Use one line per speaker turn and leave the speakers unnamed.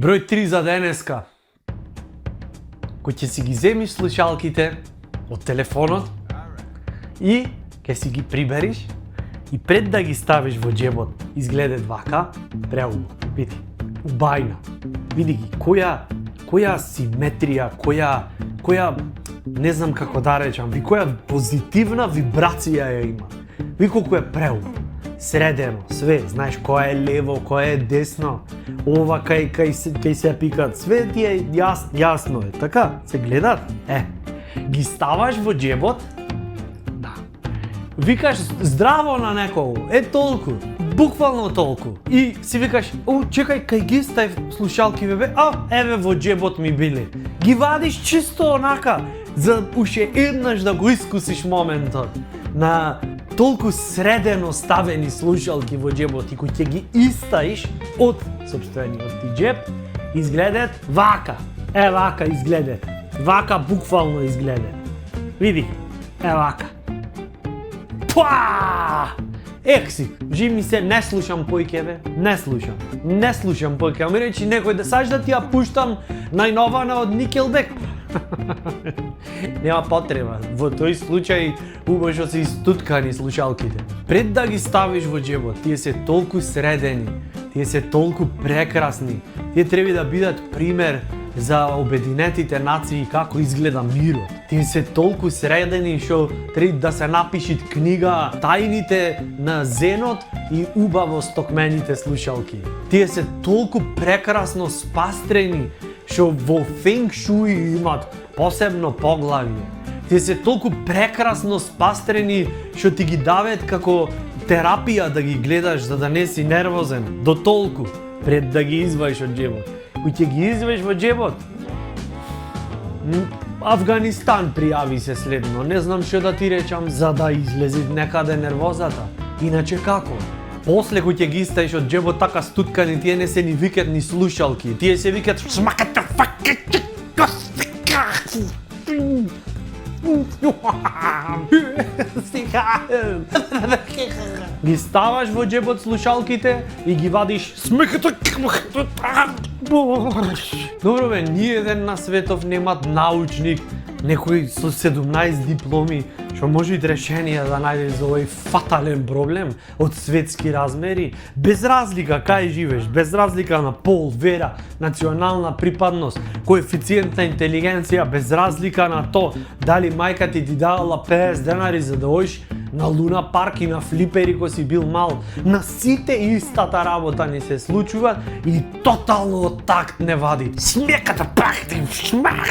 Број 3 за денеска. Кој ќе си ги земиш слушалките од телефонот и ќе си ги прибериш и пред да ги ставиш во џебот изгледат вака, преубаво. Види, убајна. Види ги која симетрија, која не знам како да речам, која позитивна вибрација ја има. Ви колку е преубаво. Средено, све, знаеш која е лево, која е десно, ова кај се пикат, све ти е јасно е, така, се гледат? Ги ставаш во џебот, да, викаш здраво на некого, толку, буквално толку, и си викаш, чекај, кај ги ставив слушалки бебе, еве во џебот ми биле, ги вадиш чисто онака, за уште еднаш да го искусиш моментот, на толку средено ставени слушалки во џебот и кој ќе ги истаиш од сопствениот ти џеб, изгледат вака. Вака изгледат. Вака буквално изгледат. Види, вака. Пуа! Екси, ми се, не слушам појке, бе. Не слушам појке. Ми речи некој да саш да ти ја пуштам најнована од Никелбек. Нема потреба. Во тој случај убаво што се истуткани слушалките. Пред да ги ставиш во џебот, тие се толку средени, тие се толку прекрасни. Тие треба да бидат пример за Обединетите нации како изгледа мирот. Тие се толку средени што треба да се напишит книга Тајните на Зенот и убаво стокмените слушалки. Тие се толку прекрасно спастрени што во фенг шуи имат посебно поглавје. Тие се толку прекрасно спастрени што ти ги дават како терапија да ги гледаш за да не си нервозен, до толку пред да ги извадиш од џебот. Кој ќе ги извадиш во џебот? Афганистан пријави се следно, не знам што да ти речам за да излези некаде нервозата. Иначе како? После кој ќе ги ставиш од џебот така стуткани, тие не се ни викат ни слушалки, тие се викат смаката факата. Ги ставаш во џебот слушалките и ги вадиш смеката. Добро бе, ниеден на светов немат научник, некој со 17 дипломи, што може и решение да најде за овој фатален проблем од светски размери, без разлика кај живееш, без разлика на пол, вера, национална припадност, коефициент на интелигенција, без разлика на то дали мајка ти давала 50 денари за да одиш на Луна парк и на флипери кој си бил мал. На сите истата работа ни се случува и тотално од такт не вади. Смеката пак ти шмак!